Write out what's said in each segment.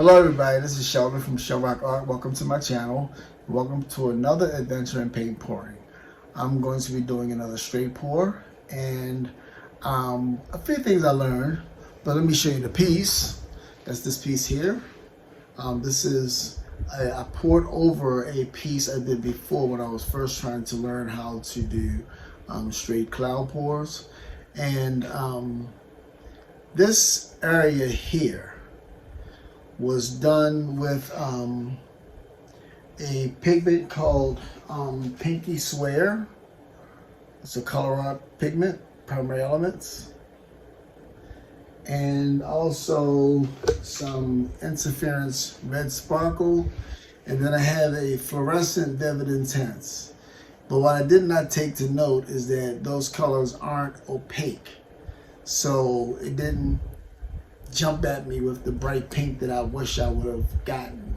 Hello everybody, this is Sheldon from Swear-ColourArte. Welcome to my channel. Welcome to another adventure in paint pouring. I'm going to be doing another straight pour and a few things I learned, but let me show you the piece. That's this piece here. This is, I poured over a piece I did before when I was first trying to learn how to do straight cloud pours. And this area here was done with a pigment called Pinky Swear. It's a ColourArte pigment, primary elements, and also some interference red sparkle, and then I have a fluorescent vivid intense. But what I did not take to note is that those colors aren't opaque, so it didn't jump at me with the bright pink that I wish I would have gotten.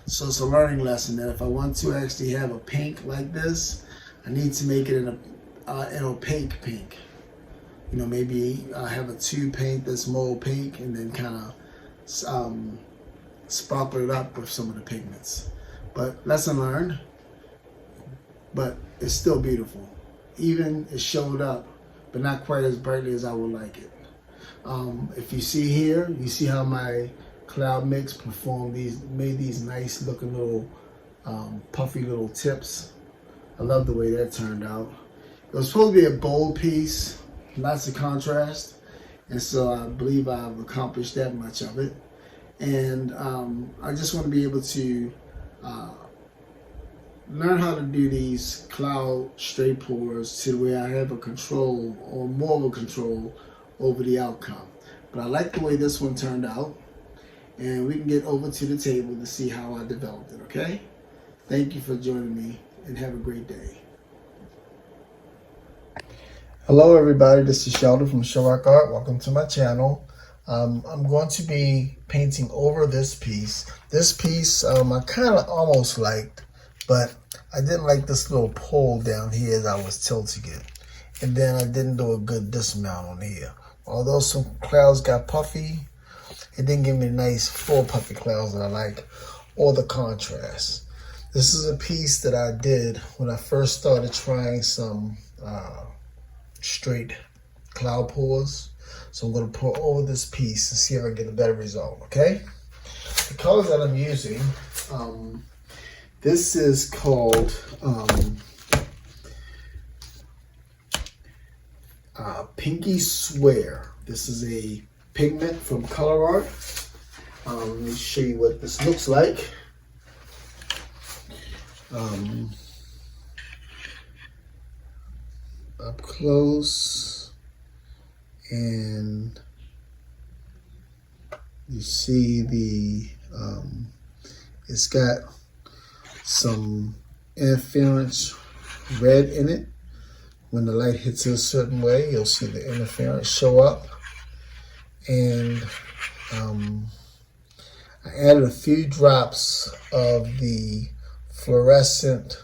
So it's a learning lesson that if I want to actually have a pink like this, I need to make it an opaque pink. You know, maybe have a tube paint that's more opaque and then kind of sparkle it up with some of the pigments. But lesson learned, but it's still beautiful. Even it showed up, but not quite as brightly as I would like it. If you see here, you see how my cloud mix performed made these nice looking little puffy little tips. I love the way that turned out. It was supposed to be a bold piece, lots of contrast, and so I believe I've accomplished that much of it. And I just want to be able to learn how to do these cloud straight pours to where I have a control or more of a control over the outcome. But I like the way this one turned out, and we can get over to the table to see how I developed it, okay? Thank you for joining me, and have a great day. Hello everybody, this is Sheldon from Swear-ColourArte. Welcome to my channel. I'm going to be painting over this piece. This piece I kind of almost liked, but I didn't like this little pull down here as I was tilting it. And then I didn't do a good dismount on here. Although some clouds got puffy, it didn't give me nice full puffy clouds that I like, or the contrast. This is a piece that I did when I first started trying some straight cloud pours. So I'm going to pour over this piece and see if I get a better result, okay? The colors that I'm using, this is called Pinky Swear. This is a pigment from ColourArte. Let me show you what this looks like. Up close, and you see the it's got some interference red in it. When the light hits it a certain way, you'll see the interference show up. And I added a few drops of the fluorescent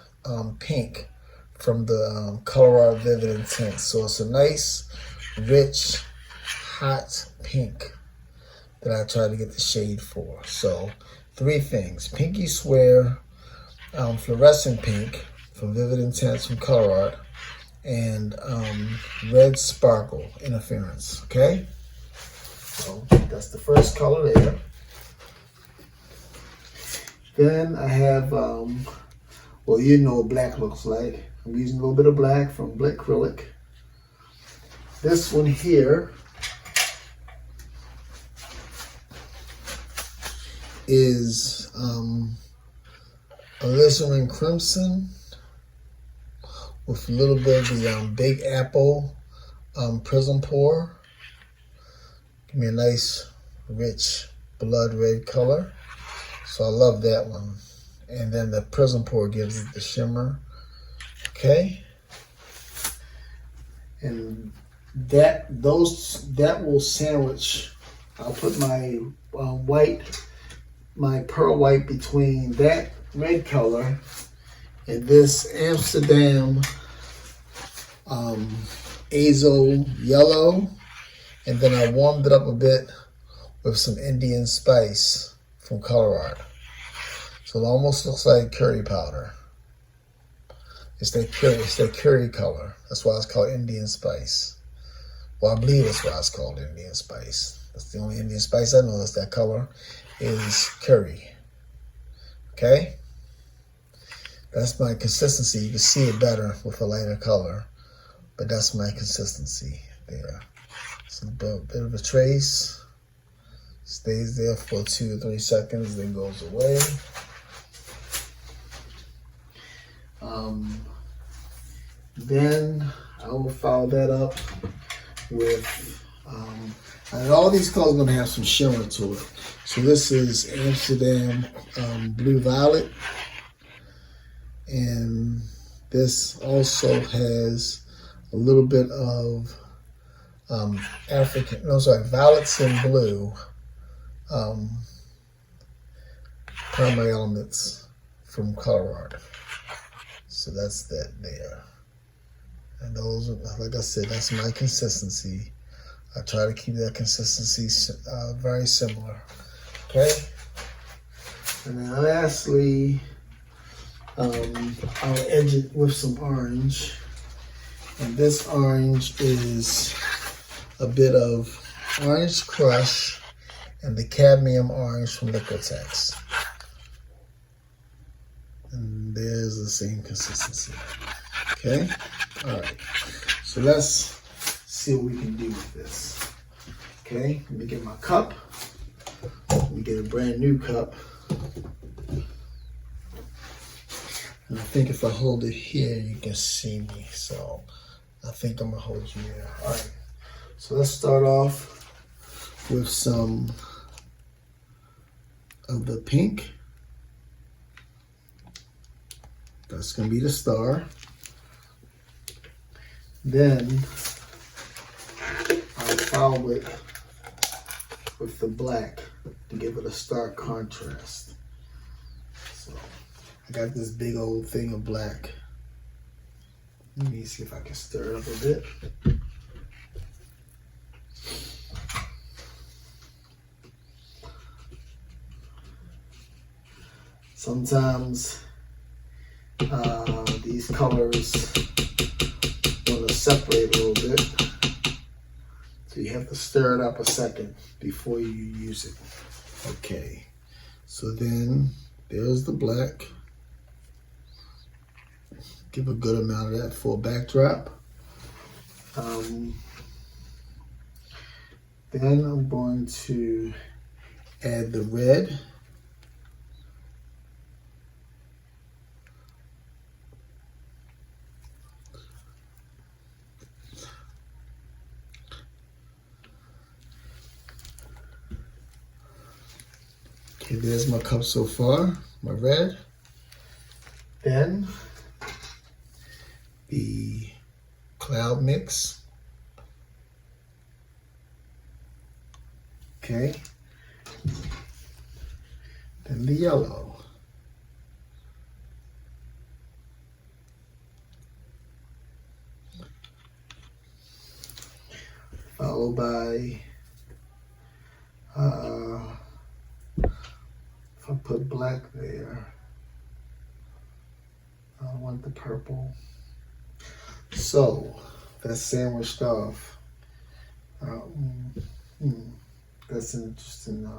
pink from the ColourArte Vivid Intense. So it's a nice, rich, hot pink that I try to get the shade for. So 3 things: Pinky Swear, fluorescent pink from Vivid Intense from ColourArte, and red sparkle interference. Okay, so that's the first color there. Then I have well, you know what black looks like. I'm using a little bit of black from Blick acrylic. This one here is Alizarin Crimson with a little bit of the Big Apple Prism Pour. Give me a nice, rich blood red color. So I love that one. And then the Prism Pour gives it the shimmer. Okay. And that will sandwich. I'll put my my pearl white between that red color and this Amsterdam Azo Yellow, and then I warmed it up a bit with some Indian spice from ColourArte. So it almost looks like curry powder. It's that curry color. That's why it's called Indian spice. Well, I believe that's why it's called Indian spice. That's the only Indian spice I know that's that color is curry. Okay? That's my consistency. You can see it better with a lighter color, but that's my consistency there. So a bit of a trace. Stays there for 2 or 3 seconds, then goes away. Then I will follow that up with, and all these colors are going to have some shimmer to it. So this is Amsterdam Blue Violet. And this also has a little bit of violets and blue primary elements from ColourArte. So that's that there. And those, like I said, that's my consistency. I try to keep that consistency very similar. Okay? And then lastly, I'll edge it with some orange. And this orange is a bit of Orange Crush and the Cadmium orange from Liquitex. And there's the same consistency. Okay? Alright. So let's see what we can do with this. Okay? Let me get my cup. Let me get a brand new cup. And I think if I hold it here, you can see me. So I think I'm gonna hold you there. All right. So let's start off with some of the pink. That's gonna be the star. Then I'll follow it with the black to give it a stark contrast. So I got this big old thing of black. Let me see if I can stir it up a bit. Sometimes these colors want to separate a little bit. So you have to stir it up a second before you use it. Okay, so then there's the black. Give a good amount of that for a backdrop. Then I'm going to add the red. Okay, there's my cup so far, my red. Then the cloud mix. Okay. Then the yellow. Followed by if I put black there, I want the purple. So that's sandwiched off. That's an interesting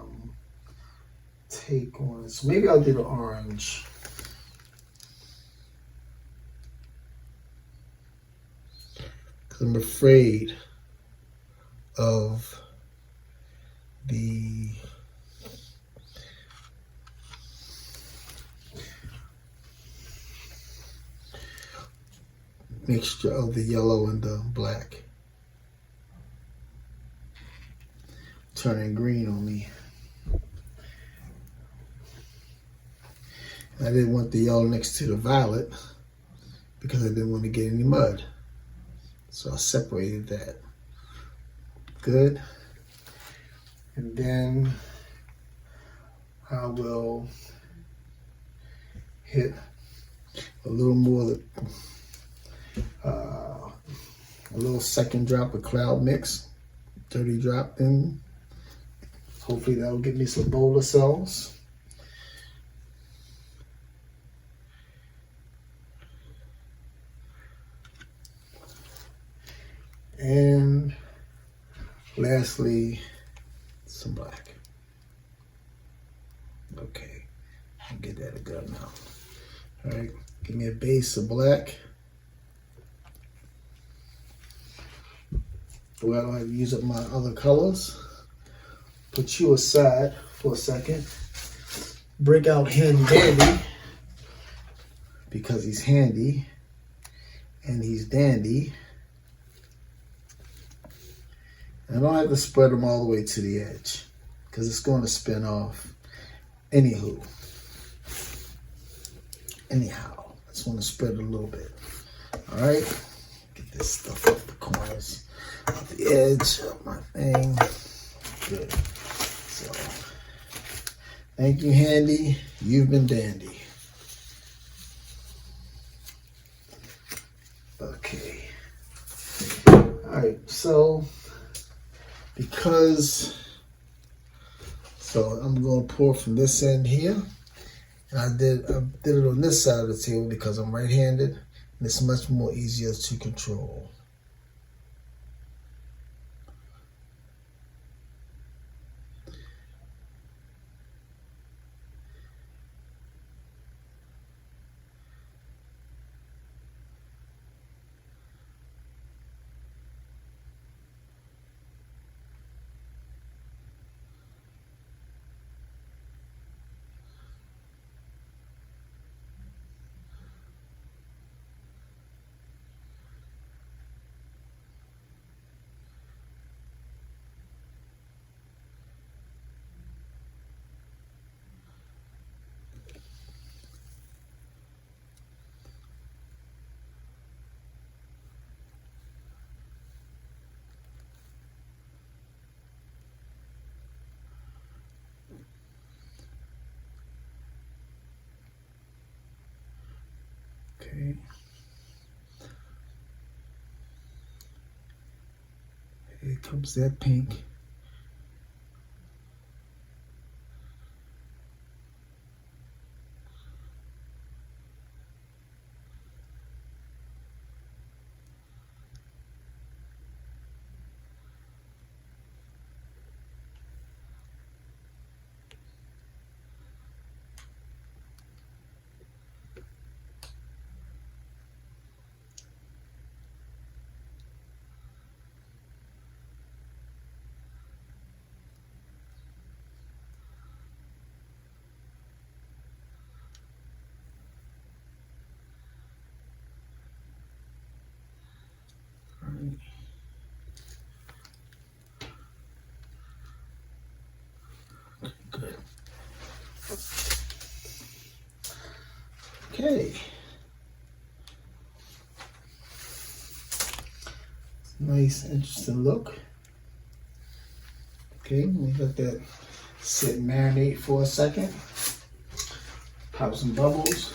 take on it. So maybe I'll do the orange. Because I'm afraid of the mixture of the yellow and the black turning green on me. And I didn't want the yellow next to the violet because I didn't want to get any mud. So I separated that. Good. And then I will hit a little more, a little second drop of cloud mix, 30 drop in. Hopefully that will give me some boulder cells. And lastly, some black. Okay, I'll get that a good amount. All right, give me a base of black. Well, I don't have to use up my other colors. Put you aside for a second. Break out Handy Dandy because he's handy and he's dandy. I don't have to spread them all the way to the edge because it's going to spin off. Anyhow, I just want to spread it a little bit. All right, get this stuff off the corners, off the edge of my thing. Good. So, thank you, Handy. You've been dandy. Okay. All right. So I'm going to pour from this end here. And I did it on this side of the table because I'm right-handed, and it's much more easier to control. Okay. Here comes that pink. Good. Okay. Nice, interesting look. Okay, let me let that sit and marinate for a second. Pop some bubbles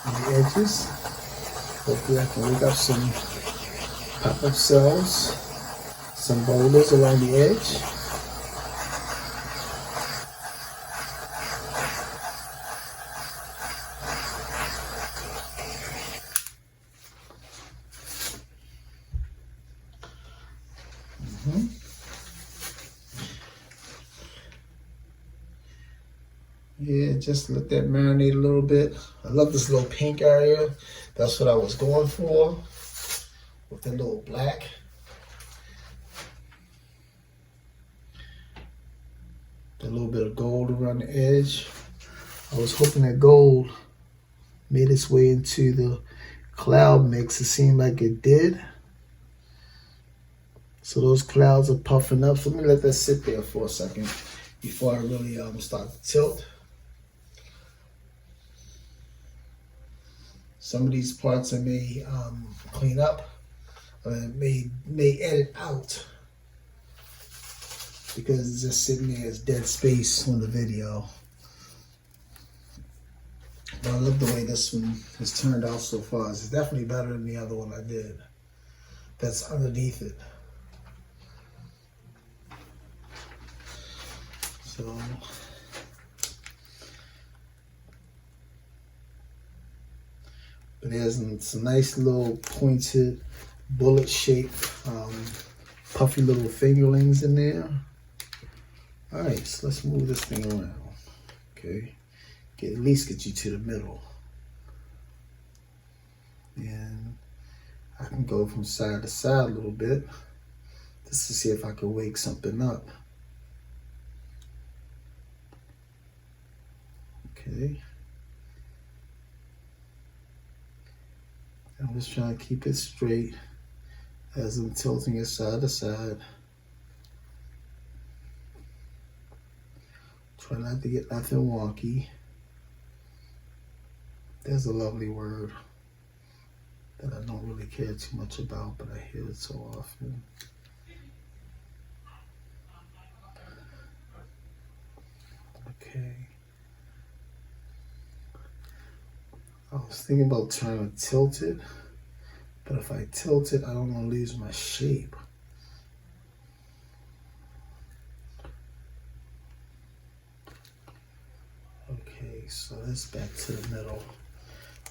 on the edges. Hopefully I can wake up some pop-up cells, some boulders along the edge. Yeah, just let that marinate a little bit. I love this little pink area. That's what I was going for with the little black. A little bit of gold around the edge. I was hoping that gold made its way into the cloud mix. It seemed like it did. So those clouds are puffing up. So let me let that sit there for a second before I really start to tilt. Some of these parts I may clean up, may edit out because it's just sitting there as dead space on the video. But I love the way this one has turned out so far. It's definitely better than the other one I did. That's underneath it. So But there's some nice little pointed bullet shaped puffy little fingerlings in there. All right, so let's move this thing around. Okay, at least get you to the middle. And I can go from side to side a little bit just to see if I can wake something up. Okay. I'm just trying to keep it straight as I'm tilting it side to side. Try not to get nothing wonky. There's a lovely word that I don't really care too much about, but I hear it so often. Okay. I was thinking about trying to tilt it, but if I tilt it, I don't want to lose my shape. Okay, so that's back to the middle.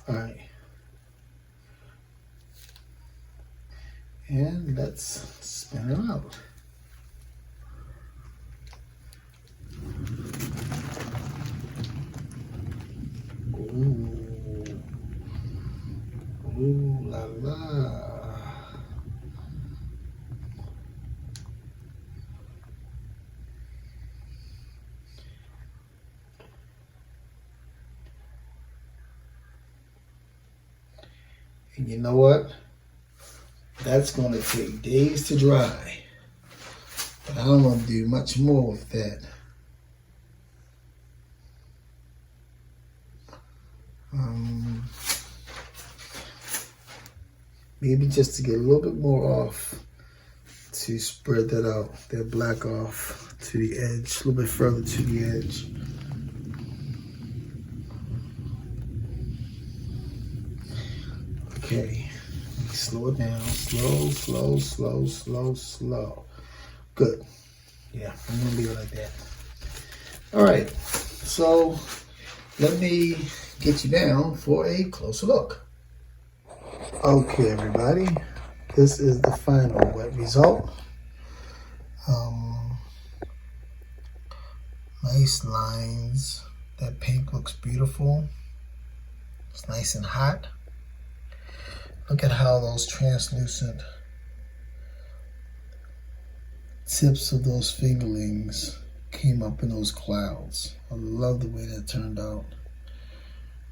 All right. And let's spin it out. Ooh. Ooh la la. And you know what? That's going to take days to dry. But I don't want to do much more with that. Maybe just to get a little bit more off, to spread that out, that black off to the edge, a little bit further to the edge. Okay, let me slow it down. Slow, slow, slow, slow, slow. Good. Yeah, I'm gonna leave it like that. All right, so let me get you down for a closer look. Okay, everybody, this is the final wet result. Nice lines. That pink looks beautiful. It's nice and hot. Look at how those translucent tips of those fingerlings came up in those clouds. I love the way that turned out.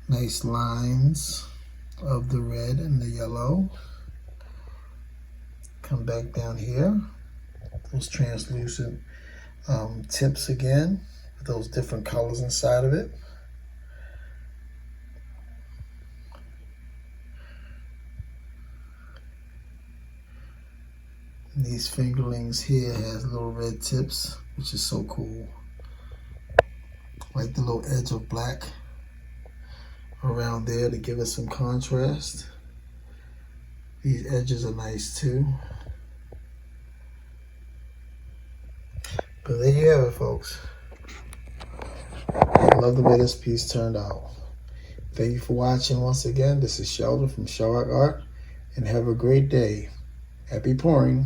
Nice lines of the red and the yellow. Come back down here. Those translucent tips again, with those different colors inside of it. And these fingerlings here has little red tips, which is so cool. Like the little edge of black around there to give it some contrast. These edges are nice too. But there you have it, folks. I love the way this piece turned out. Thank you for watching once again. This is Sheldon from ColourArte, and have a great day. Happy pouring.